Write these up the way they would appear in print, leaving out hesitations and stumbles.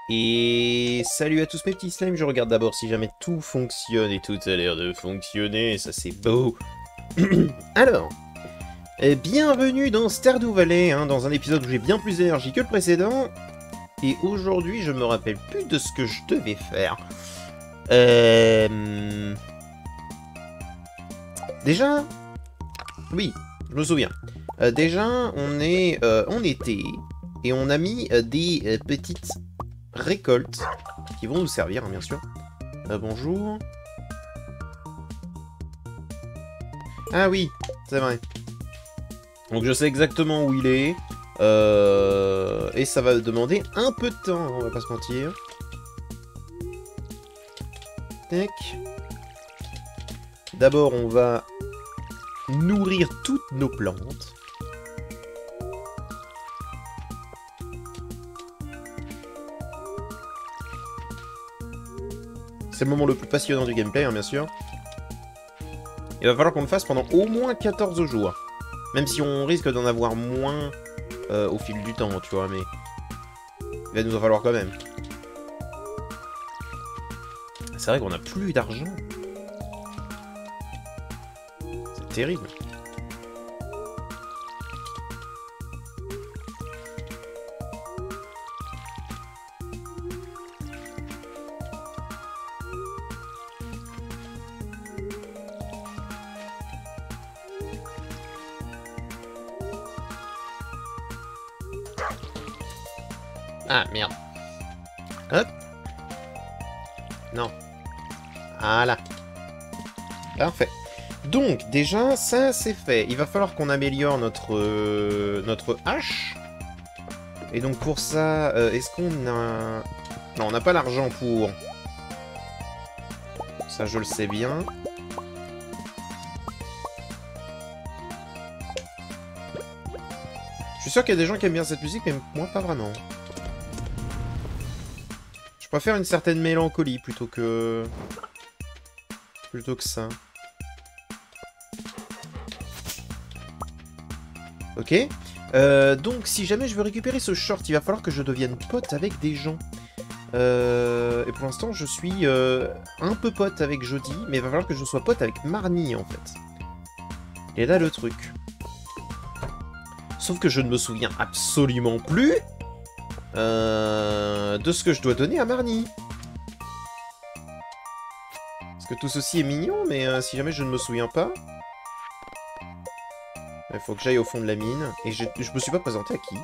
Et salut à tous mes petits slimes, je regarde d'abord si jamais tout fonctionne et tout a l'air de fonctionner, ça c'est beau. Alors, bienvenue dans Stardew Valley, dans un épisode où j'ai bien plus d'énergie que le précédent. Et aujourd'hui, je me rappelle plus de ce que je devais faire. Déjà, oui, je me souviens. Déjà, on est en été et on a mis des petites récoltes qui vont nous servir, bien sûr. Bonjour. Ah oui, c'est vrai. Donc je sais exactement où il est. Et ça va demander un peu de temps, on va pas se mentir. Tac. D'abord, on va nourrir toutes nos plantes. C'est le moment le plus passionnant du gameplay, bien sûr. Il va falloir qu'on le fasse pendant au moins 14 jours. Même si on risque d'en avoir moins au fil du temps, tu vois, mais... il va nous en falloir quand même. C'est vrai qu'on a plus d'argent. C'est terrible. Ah, merde. Hop. Non. Voilà. Parfait. Donc, déjà, ça, c'est fait. Il va falloir qu'on améliore notre hache. Et donc, pour ça, est-ce qu'on a... Non, on n'a pas l'argent pour... Ça, je le sais bien. Je suis sûr qu'il y a des gens qui aiment bien cette musique, mais moi, pas vraiment. Je préfère une certaine mélancolie plutôt que ça. Ok. Donc, si jamais je veux récupérer ce short, il va falloir que je devienne pote avec des gens. Et pour l'instant, je suis un peu pote avec Jody, mais il va falloir que je sois pote avec Marnie, en fait. Et là, le truc. Sauf que je ne me souviens absolument plus de ce que je dois donner à Marnie. Parce que tout ceci est mignon, mais si jamais je ne me souviens pas... Il faut que j'aille au fond de la mine. Et je me suis pas présenté à qui?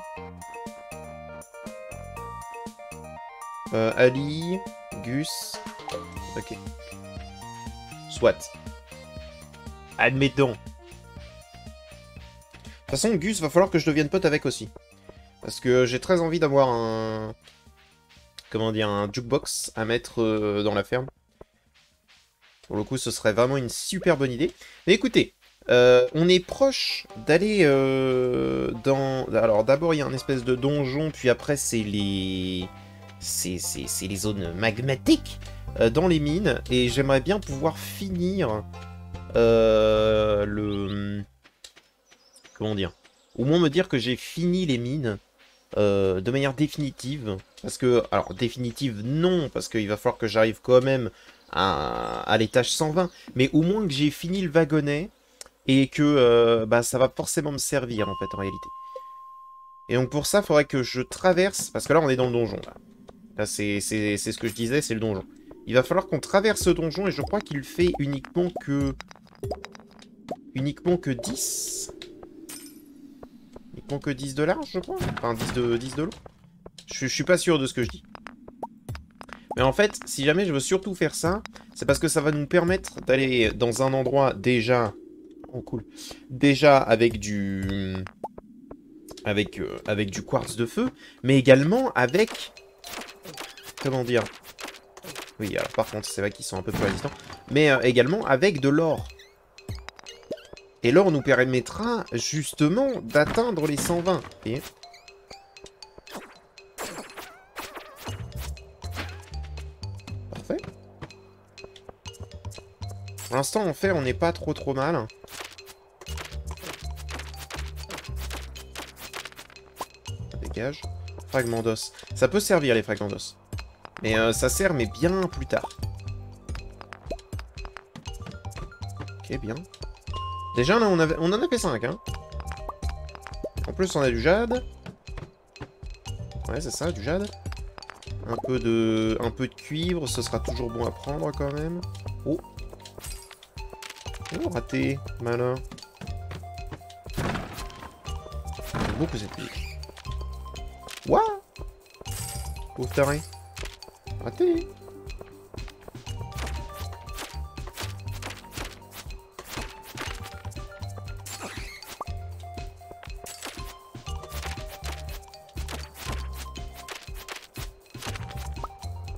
Ali... Gus... Ok. Soit. Admettons. De toute façon, Gus, va falloir que je devienne pote avec aussi. Parce que j'ai très envie d'avoir un... Comment dire, un jukebox à mettre dans la ferme. Pour le coup, ce serait vraiment une super bonne idée. Mais écoutez, on est proche d'aller dans... Alors, d'abord, il y a un espèce de donjon, puis après, c'est les... C'est les zones magmatiques dans les mines. Et j'aimerais bien pouvoir finir le... Comment dire? Au moins me dire que j'ai fini les mines de manière définitive. Parce que... Alors, définitive, non, parce qu'il va falloir que j'arrive quand même à l'étage 120. Mais au moins que j'ai fini le wagonnet et que bah, ça va forcément me servir, en fait, en réalité. Et donc pour ça, il faudrait que je traverse... Parce que là, on est dans le donjon, là. Là, c'est ce que je disais, c'est le donjon. Il va falloir qu'on traverse ce donjon, et je crois qu'il fait uniquement que 10. Uniquement que 10 de large, je crois. Enfin, 10 de long. Je suis pas sûr de ce que je dis. Mais en fait, si jamais je veux surtout faire ça, c'est parce que ça va nous permettre d'aller dans un endroit déjà... Oh, cool. Déjà avec du... Avec du quartz de feu, mais également avec... Comment dire? Oui, alors par contre, c'est vrai qu'ils sont un peu plus résistants. Mais également avec de l'or. Et l'or nous permettra justement d'atteindre les 120. Et... Parfait. Pour l'instant, en fait, on n'est pas trop mal. Dégage. Fragments d'os. Ça peut servir, les fragments d'os. Mais ça sert, mais bien plus tard. Ok, bien. Déjà, là, on en a fait 5, hein. En plus, on a du jade. Ouais, c'est ça, du jade. Un peu de cuivre, ce sera toujours bon à prendre, quand même. Oh. Oh, raté. Malin. J'aime beaucoup cette musique. What? Pauvre taré. Raté.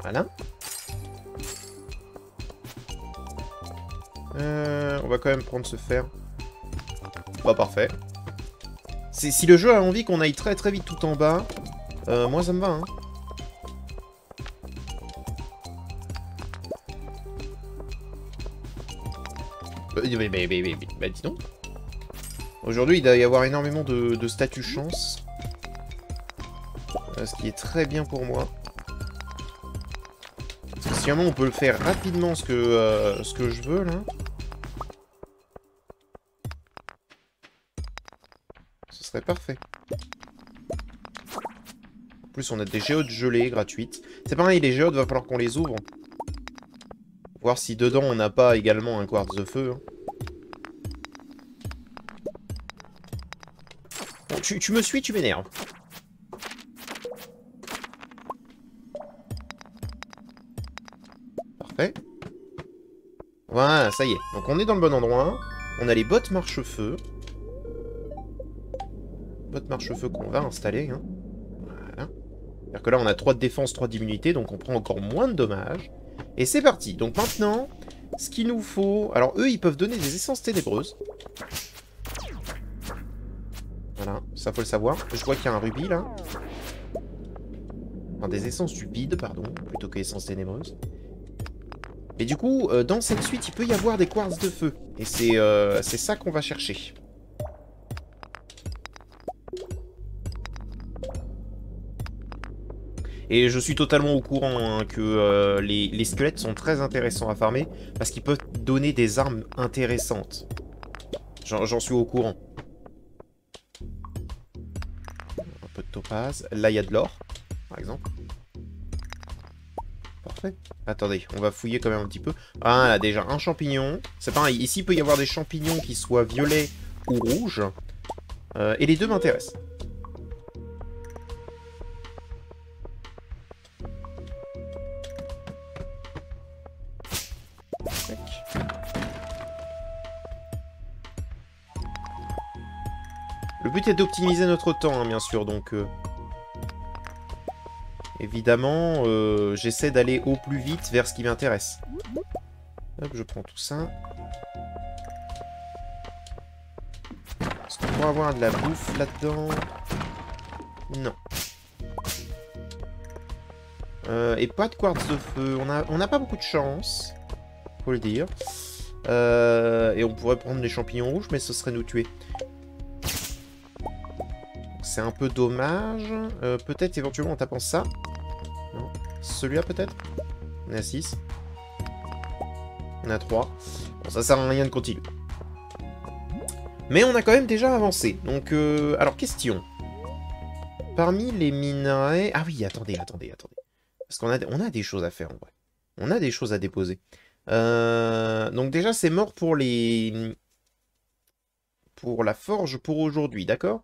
Voilà. On va quand même prendre ce fer. Bah parfait. Si le jeu a envie qu'on aille très très vite tout en bas, moi ça me va, hein. Bah dis donc. Aujourd'hui il doit y avoir énormément de statut chance. Ce qui est très bien pour moi. Parce que si vraiment on peut le faire rapidement ce que je veux là. Ce serait parfait. En plus on a des géodes gelées gratuites. C'est pareil, les géodes va falloir qu'on les ouvre. Voir si dedans on n'a pas également un quartz de feu. Hein. Bon, tu me suis, tu m'énerves. Parfait. Voilà, ça y est. Donc on est dans le bon endroit. On a les bottes marche-feu. Bottes marche-feu qu'on va installer. Hein. Voilà. C'est-à-dire que là on a 3 de défense, 3 d'immunité, donc on prend encore moins de dommages. Et c'est parti. Donc maintenant, ce qu'il nous faut... Alors eux, ils peuvent donner des essences ténébreuses. Voilà, ça faut le savoir. Je vois qu'il y a un rubis là. Enfin, des essences stupides, pardon, plutôt que essences ténébreuses. Et du coup, dans cette suite, il peut y avoir des quartz de feu. Et c'est ça qu'on va chercher. Et je suis totalement au courant hein, que les squelettes sont très intéressants à farmer, parce qu'ils peuvent donner des armes intéressantes. J'en suis au courant. Un peu de topaz. Là, il y a de l'or, par exemple. Parfait. Attendez, on va fouiller quand même un petit peu. Ah, là, déjà, un champignon. C'est pareil, ici, il peut y avoir des champignons qui soient violets ou rouges. Et les deux m'intéressent. Le but est d'optimiser notre temps, hein, bien sûr, donc... Évidemment, j'essaie d'aller au plus vite vers ce qui m'intéresse. Hop, je prends tout ça. Est-ce qu'on pourra avoir de la bouffe là-dedans? Non. Et pas de quartz de feu. On n'a pas beaucoup de chance, faut le dire. Et on pourrait prendre des champignons rouges, mais ce serait nous tuer. C'est un peu dommage. Peut-être éventuellement en tapant ça. Non. Celui-là peut-être. On est à 6. On est à 3. Bon, ça sert à rien de continuer. Mais on a quand même déjà avancé. Donc, alors question. Parmi les minerais... Ah oui, attendez. Parce qu'on a des choses à faire en vrai. On a des choses à déposer. Donc déjà, c'est mort pour les... Pour la forge pour aujourd'hui, d'accord?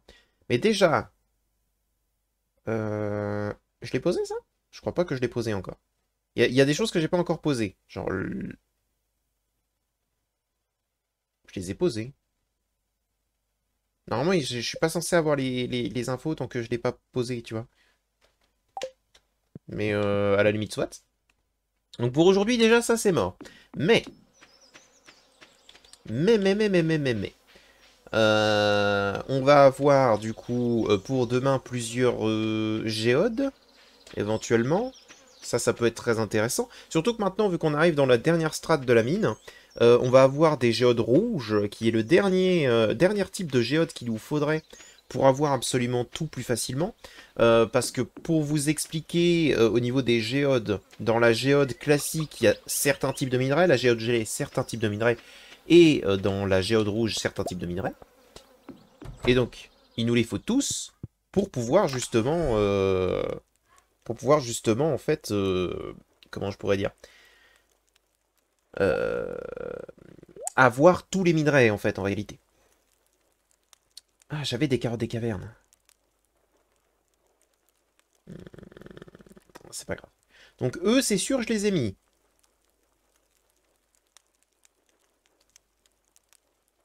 Mais déjà... Je l'ai posé, ça? Je crois pas que je l'ai posé encore. Il y a des choses que j'ai pas encore posées. Genre... Je les ai posées. Normalement, je suis pas censé avoir les infos tant que je l'ai pas posé, tu vois. Mais à la limite, soit. Donc pour aujourd'hui, déjà, ça c'est mort. Mais... on va avoir du coup pour demain plusieurs géodes, éventuellement. Ça peut être très intéressant. Surtout que maintenant, vu qu'on arrive dans la dernière strate de la mine, on va avoir des géodes rouges, qui est le dernier type de géode qu'il nous faudrait pour avoir absolument tout plus facilement. Parce que pour vous expliquer au niveau des géodes, dans la géode classique, il y a certains types de minerais, la géode gelée, certains types de minerais, et dans la géode rouge, certains types de minerais. Et donc, il nous les faut tous pour pouvoir justement, en fait, comment je pourrais dire, avoir tous les minerais, en fait, en réalité. Ah, j'avais des carottes des cavernes. C'est pas grave. Donc eux, c'est sûr, je les ai mis.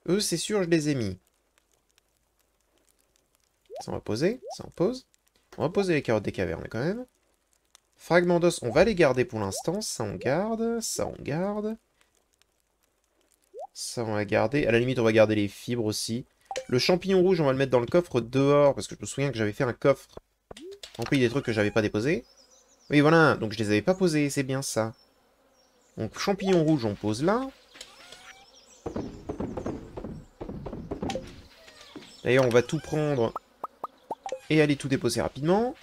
Eux, c'est sûr, je les ai mis. Ça, on va poser. Ça, on pose. On va poser les carottes des cavernes, quand même. Fragment d'os, on va les garder pour l'instant. Ça, on garde. Ça, on garde. Ça, on va garder. À la limite, on va garder les fibres aussi. Le champignon rouge, on va le mettre dans le coffre dehors. Parce que je me souviens que j'avais fait un coffre rempli des trucs que j'avais pas déposés. Oui, voilà. Donc, je les avais pas posés. C'est bien ça. Donc, champignon rouge, on pose là. D'ailleurs, on va tout prendre et aller tout déposer rapidement.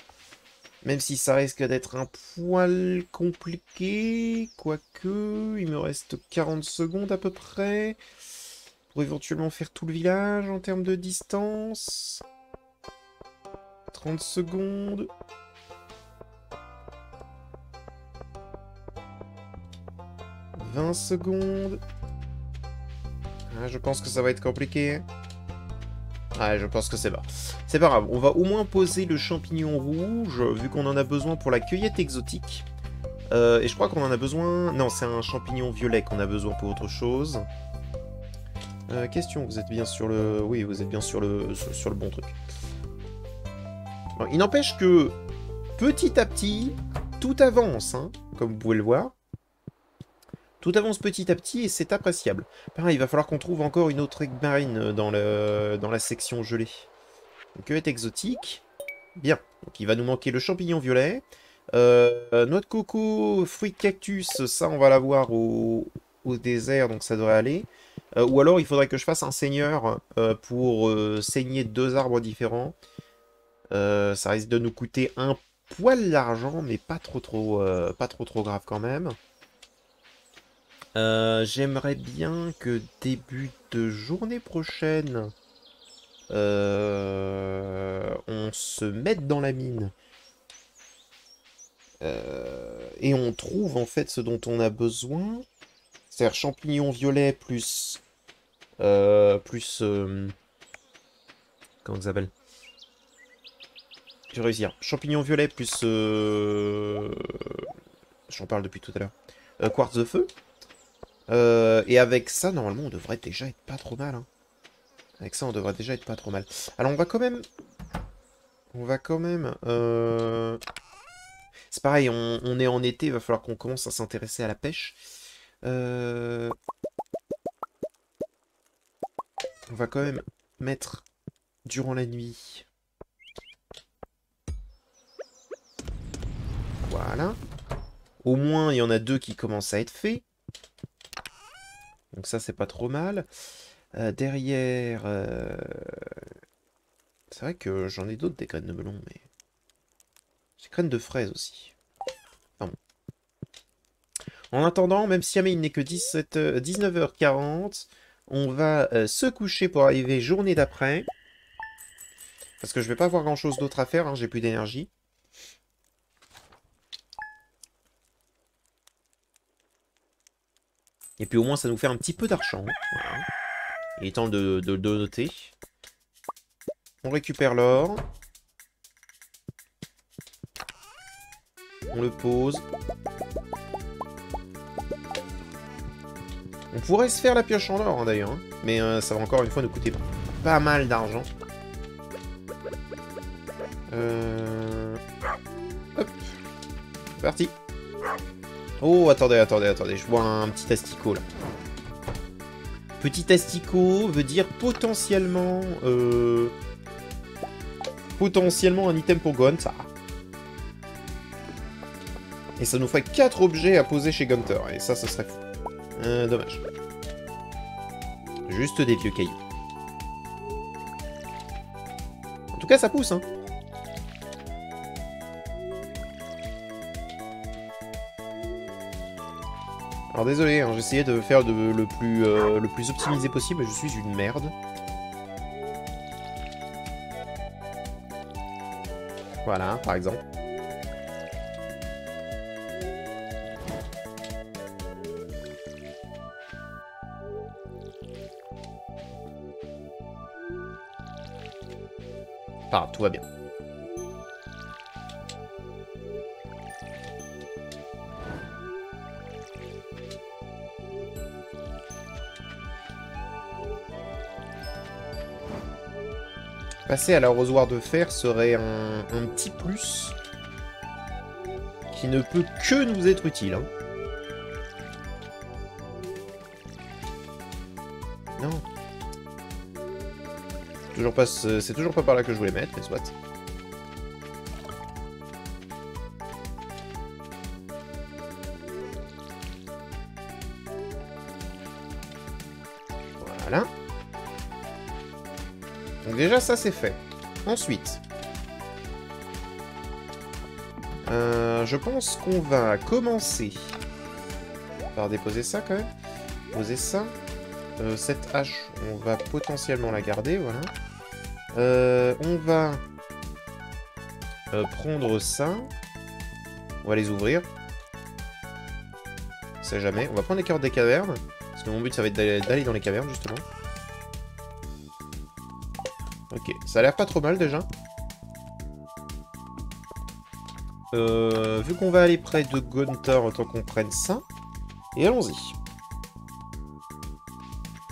Même si ça risque d'être un poil compliqué. Quoique, il me reste 40 secondes à peu près. Pour éventuellement faire tout le village en termes de distance. 30 secondes. « 20 secondes. Ah, je pense que ça va être compliqué. Ah, je pense que c'est pas. C'est pas grave, on va au moins poser le champignon rouge, vu qu'on en a besoin pour la cueillette exotique. Et je crois qu'on en a besoin... Non, c'est un champignon violet qu'on a besoin pour autre chose. Question, vous êtes bien sur le... Oui, vous êtes bien sur le bon truc. Bon, il n'empêche que, petit à petit, tout avance, hein, comme vous pouvez le voir. Tout avance petit à petit et c'est appréciable. Pareil, il va falloir qu'on trouve encore une autre aigue marine dans la section gelée. Donc, cueillette exotique. Bien. Donc, il va nous manquer le champignon violet. Noix de coco, fruits de cactus, ça, on va l'avoir au désert, donc ça devrait aller. Ou alors, il faudrait que je fasse un seigneur pour saigner 2 arbres différents. Ça risque de nous coûter un poil d'argent, mais pas trop grave quand même. J'aimerais bien que début de journée prochaine, on se mette dans la mine. Et on trouve en fait ce dont on a besoin. C'est-à-dire champignons violets plus... comment ça s'appelle? Je vais réussir. Champignons violets plus... J'en parle depuis tout à l'heure. Quartz de feu. Et avec ça, normalement, on devrait déjà être pas trop mal. Hein. Avec ça, on devrait déjà être pas trop mal. Alors, on va quand même... C'est pareil, on est en été, il va falloir qu'on commence à s'intéresser à la pêche. On va quand même mettre durant la nuit. Voilà. Au moins, il y en a 2 qui commencent à être faits. Donc ça, c'est pas trop mal. Derrière... C'est vrai que j'en ai d'autres des graines de melon, mais... J'ai graines de fraises aussi. Enfin bon. En attendant, même si jamais il n'est que 19h40, on va se coucher pour arriver journée d'après. Parce que je vais pas avoir grand-chose d'autre à faire, hein, j'ai plus d'énergie. Et puis au moins, ça nous fait un petit peu d'argent. Voilà. Il est temps de noter. On récupère l'or. On le pose. On pourrait se faire la pioche en or, hein, d'ailleurs. Hein. Mais ça va encore une fois nous coûter pas mal d'argent. Hop. C'est parti. Oh, attendez. Je vois un petit asticot, là. Petit asticot veut dire potentiellement... potentiellement un item pour Gohan, et ça nous ferait 4 objets à poser chez Gunter. Et ça, ce serait fou. Dommage. Juste des vieux cailloux. cas, ça pousse, hein. Alors désolé, hein, j'ai essayé de faire le plus optimisé possible, mais je suis une merde. Voilà, par exemple. Pas grave, tout va bien. Passer à l'arrosoir de fer serait un petit plus qui ne peut que nous être utile. Hein. Non. C'est toujours pas par là que je voulais mettre, mais soit. Voilà. Donc déjà, ça, c'est fait. Ensuite, je pense qu'on va commencer par déposer ça, quand même. Poser ça. Cette hache, on va potentiellement la garder, voilà. On va prendre ça. On va les ouvrir. On sait jamais. On va prendre les carottes des cavernes. Parce que mon but, ça va être d'aller dans les cavernes, justement. Ok, ça a l'air pas trop mal, déjà. Vu qu'on va aller près de Gunther, autant qu'on prenne ça. Et allons-y.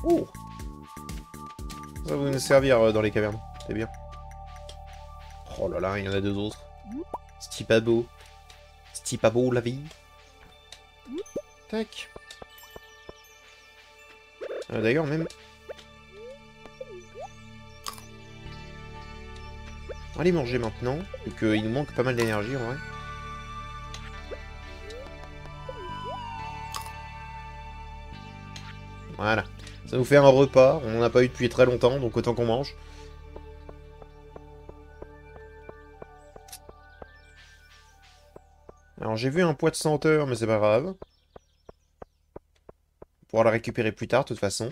Oh! Ça va nous servir dans les cavernes. C'est bien. Oh là là, il y en a deux autres. C'est pas beau. C'est pas beau, la vie. Tac. D'ailleurs, même... On va les manger maintenant, vu qu'il nous manque pas mal d'énergie, en vrai. Voilà. Ça nous fait un repas, on n'en a pas eu depuis très longtemps, donc autant qu'on mange. Alors j'ai vu un poids de senteur, mais c'est pas grave. On pourra le récupérer plus tard, de toute façon.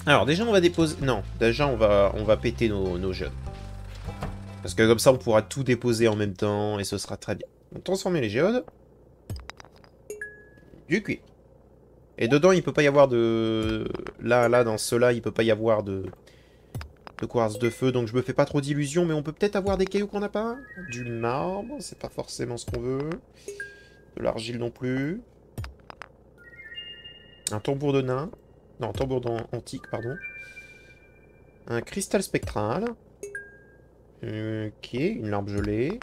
Alors déjà on va déposer... Non, déjà on va péter nos jeux. Parce que comme ça on pourra tout déposer en même temps et ce sera très bien. Donc transformer les géodes. Du cuir. Et dedans il peut pas y avoir de... Là, dans ceux-là, il peut pas y avoir de quartz de feu, donc je me fais pas trop d'illusions, mais on peut peut-être avoir des cailloux qu'on n'a pas. Du marbre, c'est pas forcément ce qu'on veut. De l'argile non plus. Un tambour de nain. Non, un tambour antique, pardon. Un cristal spectral. Ok, une larme gelée.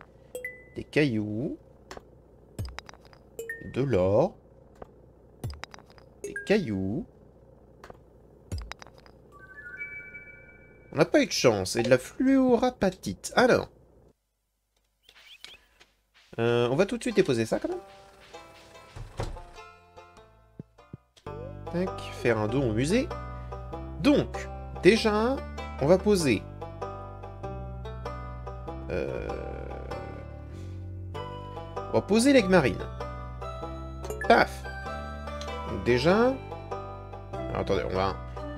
Des cailloux. De l'or. Des cailloux. On n'a pas eu de chance. Et de la fluorapatite. Alors. On va tout de suite déposer ça, quand même. Tac, faire un don au musée. Donc, déjà, on va poser... On va poser l'aigle marine. Paf. Donc déjà... Alors, attendez,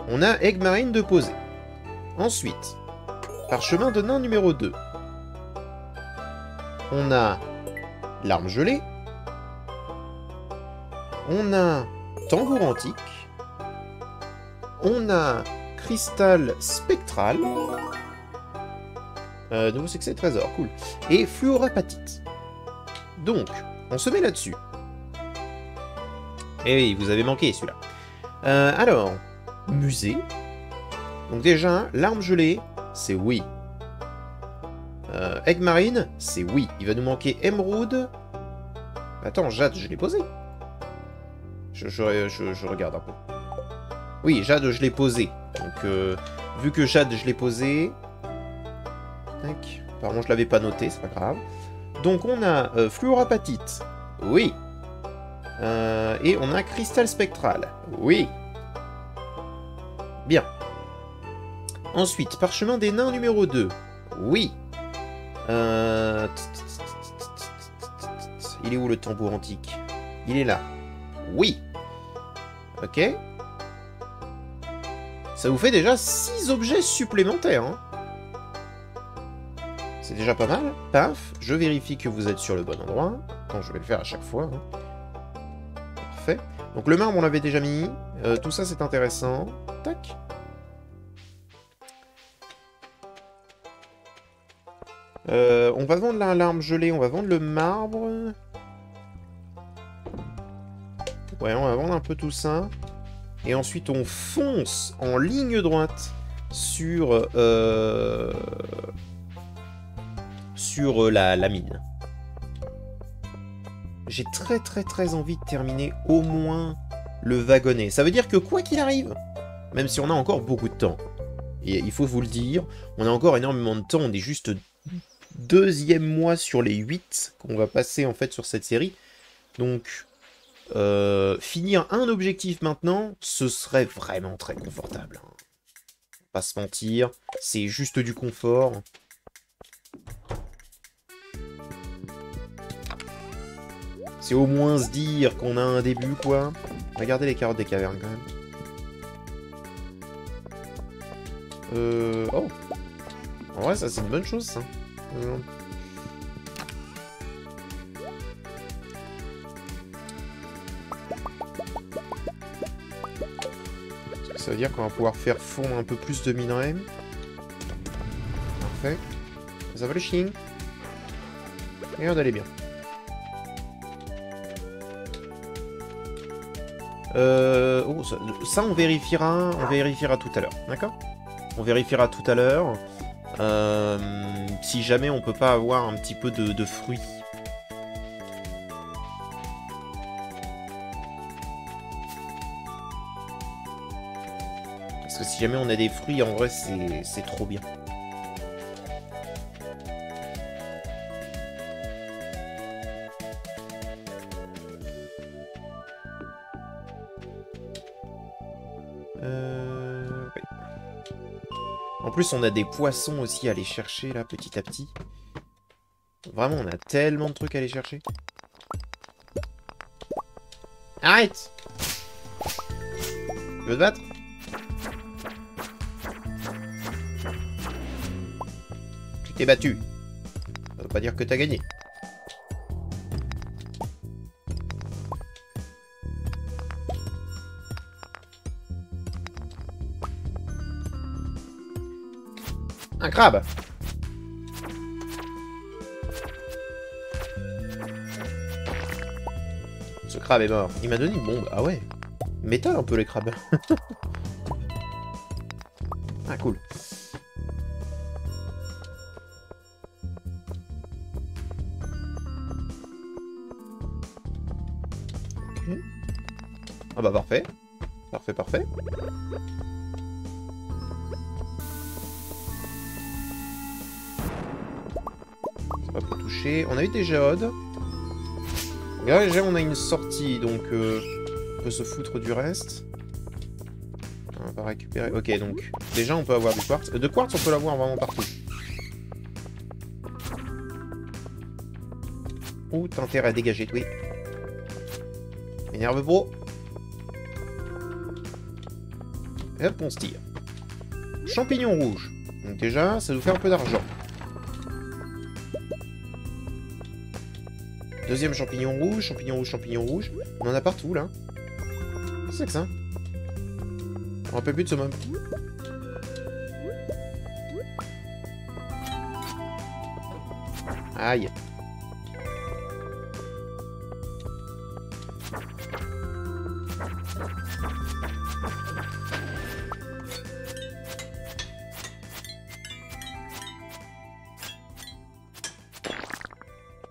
on a aigle marine de poser. Ensuite, parchemin de nain numéro 2. On a l'arme gelée. On a tambour antique. On a cristal spectral. Nouveau succès trésor, cool. Et fluorapatite. Donc, on se met là-dessus. Eh oui, vous avez manqué celui-là. Alors, musée. Donc déjà, l'arme gelée, c'est oui. Aigle marine, c'est oui. Il va nous manquer émeraude. Attends, jade, je l'ai posé. Je regarde un peu. Oui, jade, je l'ai posé. Donc, vu que jade, je l'ai posé... Tac. Apparemment, je l'avais pas noté, c'est pas grave. Donc on a fluorapatite. Oui. Et on a cristal spectral. Oui. Bien. Ensuite, parchemin des nains numéro 2. Oui. Il est où le tambour antique? Il est là. Oui. Ok. Ça vous fait déjà 6 objets supplémentaires. Hein. C'est déjà pas mal. Paf. Je vérifie que vous êtes sur le bon endroit. Attends, je vais le faire à chaque fois. Hein. Parfait. Donc le marbre, on l'avait déjà mis. Tout ça, c'est intéressant. Tac. On va vendre l'arme gelée, on va vendre le marbre. Ouais, on va vendre un peu tout ça. Et ensuite, on fonce en ligne droite sur, la mine. J'ai très envie de terminer au moins le wagonnet. Ça veut dire que quoi qu'il arrive, même si on a encore beaucoup de temps, et il faut vous le dire, on a encore énormément de temps, on est juste 2e mois sur les 8 qu'on va passer en fait sur cette série. Donc, finir un objectif maintenant, ce serait vraiment très confortable. Hein. Pas se mentir, c'est juste du confort. C'est au moins se dire qu'on a un début, quoi. Regardez les carottes des cavernes, quand même. Oh. En vrai, ça, c'est une bonne chose, ça. Ça veut dire qu'on va pouvoir faire fondre un peu plus de minerais. Parfait. Ça va le ching. Regarde, elle est bien. Oh, ça on vérifiera tout à l'heure, d'accord? On vérifiera tout à l'heure. Si jamais on peut pas avoir un petit peu de fruits. Parce que si jamais on a des fruits, en vrai, c'est trop bien. Ouais. En plus, on a des poissons aussi à aller chercher, là, petit à petit. Vraiment, on a tellement de trucs à aller chercher. Arrête! Tu veux te battre? Tu t'es battu. Ça veut pas dire que t'as gagné. Un crabe! Ce crabe est mort. Il m'a donné une bombe. Ah ouais. Métal un peu les crabes. Ah cool. Ok. Ah bah parfait. Parfait, parfait. Ça va pas toucher. On a eu des géodes. Là, déjà, on a une sortie, donc on peut se foutre du reste. On va récupérer... Ok, donc, déjà, on peut avoir du quartz. De quartz, on peut l'avoir vraiment partout. Ouh, t'as intérêt à dégager, oui. Énerve bro. Et hop, on se tire. Champignon rouge. Donc déjà, ça nous fait un peu d'argent. Deuxième champignon rouge, champignon rouge, champignon rouge. On en a partout, là. Qu'est-ce que c'est que ça? On rappelle plus de ce mob. Aïe.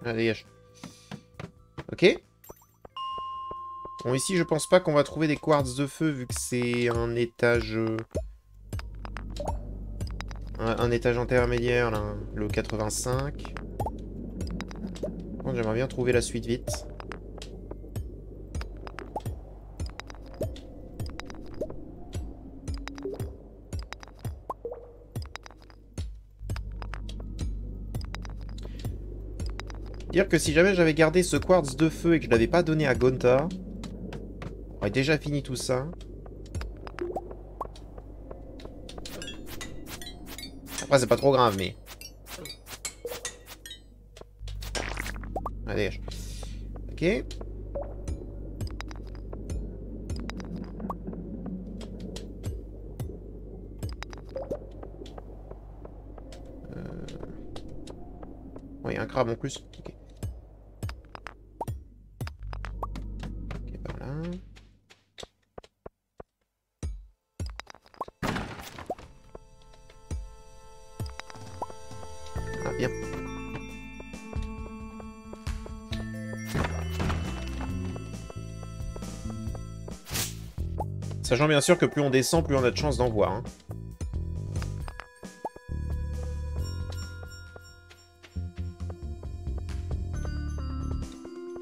Ah, dégage. Ok. Bon, ici, je pense pas qu'on va trouver des quartz de feu, vu que c'est un étage... un étage intermédiaire, là, le 85. contre, j'aimerais bien trouver la suite vite. Dire que si jamais j'avais gardé ce quartz de feu et que je l'avais pas donné à Gonta, on aurait déjà fini tout ça. Après, c'est pas trop grave, mais... Allez, ok. Oh, il y a un crabe en plus. Ok. Ok, voilà. Ah, bien. Sachant bien sûr que plus on descend, plus on a de chances d'en voir. Hein.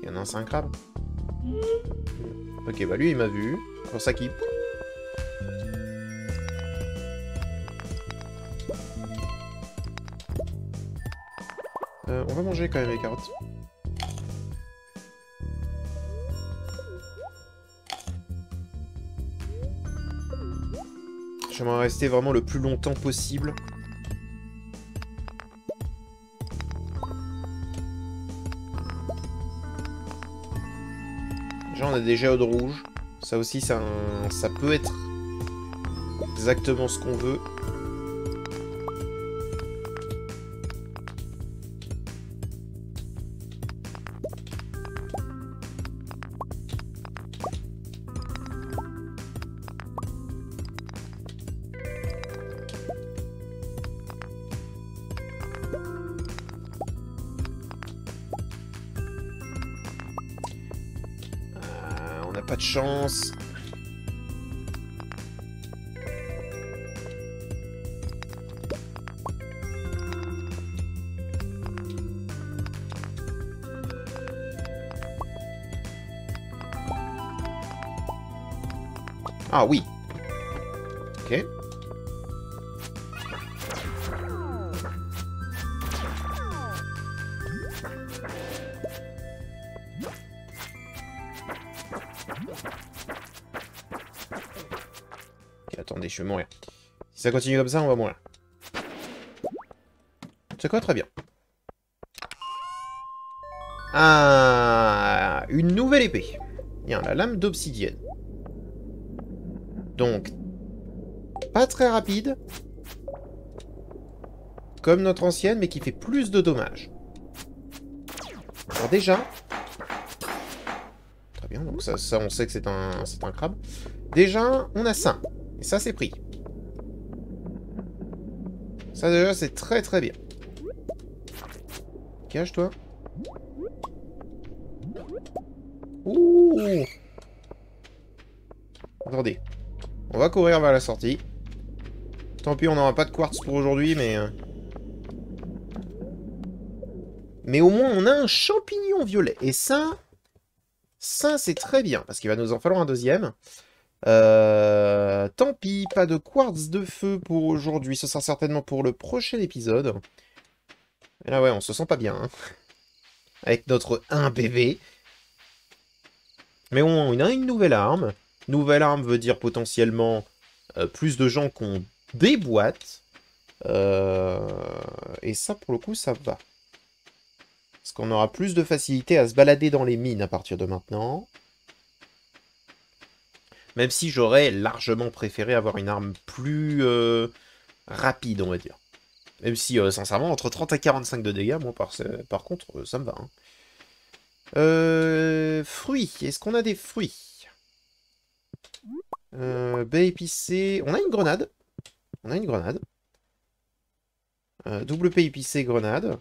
Il y en a un, c'est un crabe. Ok, bah lui il m'a vu. C'est pour ça qu'il... on va manger quand même les carottes. J'aimerais rester vraiment le plus longtemps possible. Déjà, on a des géodes rouges. Ça aussi, ça peut être exactement ce qu'on veut. On n'a pas de chance. Ah oui. Ok. Ok, attendez, je vais mourir. Si ça continue comme ça, on va mourir. C'est quoi? Très bien. Ah, une nouvelle épée. Bien, la lame d'obsidienne. Donc, pas très rapide. Comme notre ancienne, mais qui fait plus de dommages. Alors déjà... Très bien, donc ça on sait que c'est un crabe. Déjà, on a ça. Et ça, c'est pris. Ça, déjà, c'est très très bien. Cache-toi. Ouh! Attendez. On va courir vers la sortie. Tant pis, on n'aura pas de quartz pour aujourd'hui, mais... Mais au moins, on a un champignon violet. Et ça c'est très bien, parce qu'il va nous en falloir un deuxième. Tant pis, pas de quartz de feu pour aujourd'hui. Ce sera certainement pour le prochain épisode. Et là, ouais, on se sent pas bien, hein. Avec notre 1 PV. Mais on a une nouvelle arme. Nouvelle arme veut dire potentiellement plus de gens qu'on déboîte. Et ça, pour le coup, ça va. Parce qu'on aura plus de facilité à se balader dans les mines à partir de maintenant. Même si j'aurais largement préféré avoir une arme plus rapide, on va dire. Même si, sincèrement, entre 30 et 45 de dégâts, moi, par contre, ça me va. Hein. Fruits. Est-ce qu'on a des fruits? Baie épicée. On a une grenade. On a une grenade. Double paix épicée, grenade.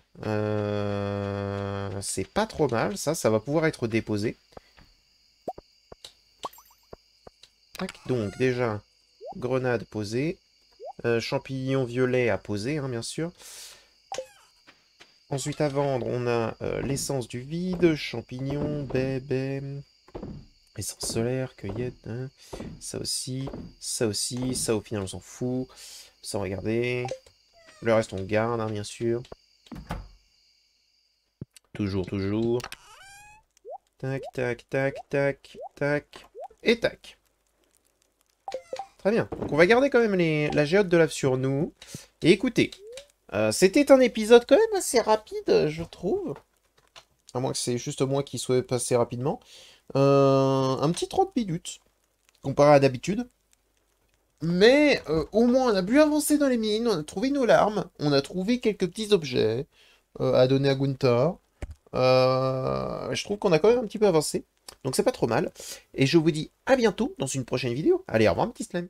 C'est pas trop mal, ça va pouvoir être déposé. Tac, donc déjà, grenade posée. Champignon violet à poser, hein, bien sûr. Ensuite, à vendre, on a l'essence du vide, champignons, bébé, essence solaire, cueillette, hein. Ça aussi, ça aussi, ça au final on s'en fout. Sans regarder. Le reste on garde, hein, bien sûr. Toujours, toujours. Tac, tac, tac, tac, tac. Et tac. Très bien. Donc on va garder quand même la géote de lave sur nous. Et écoutez, c'était un épisode quand même assez rapide, je trouve. À moins que c'est juste moi qui souhaite passer rapidement. Un petit 30 minutes, comparé à d'habitude. Mais au moins on a pu avancer dans les mines, on a trouvé nos larmes, on a trouvé quelques petits objets à donner à Gunther. Je trouve qu'on a quand même un petit peu avancé. Donc c'est pas trop mal. Et je vous dis à bientôt dans une prochaine vidéo. Allez, au revoir, petit slime.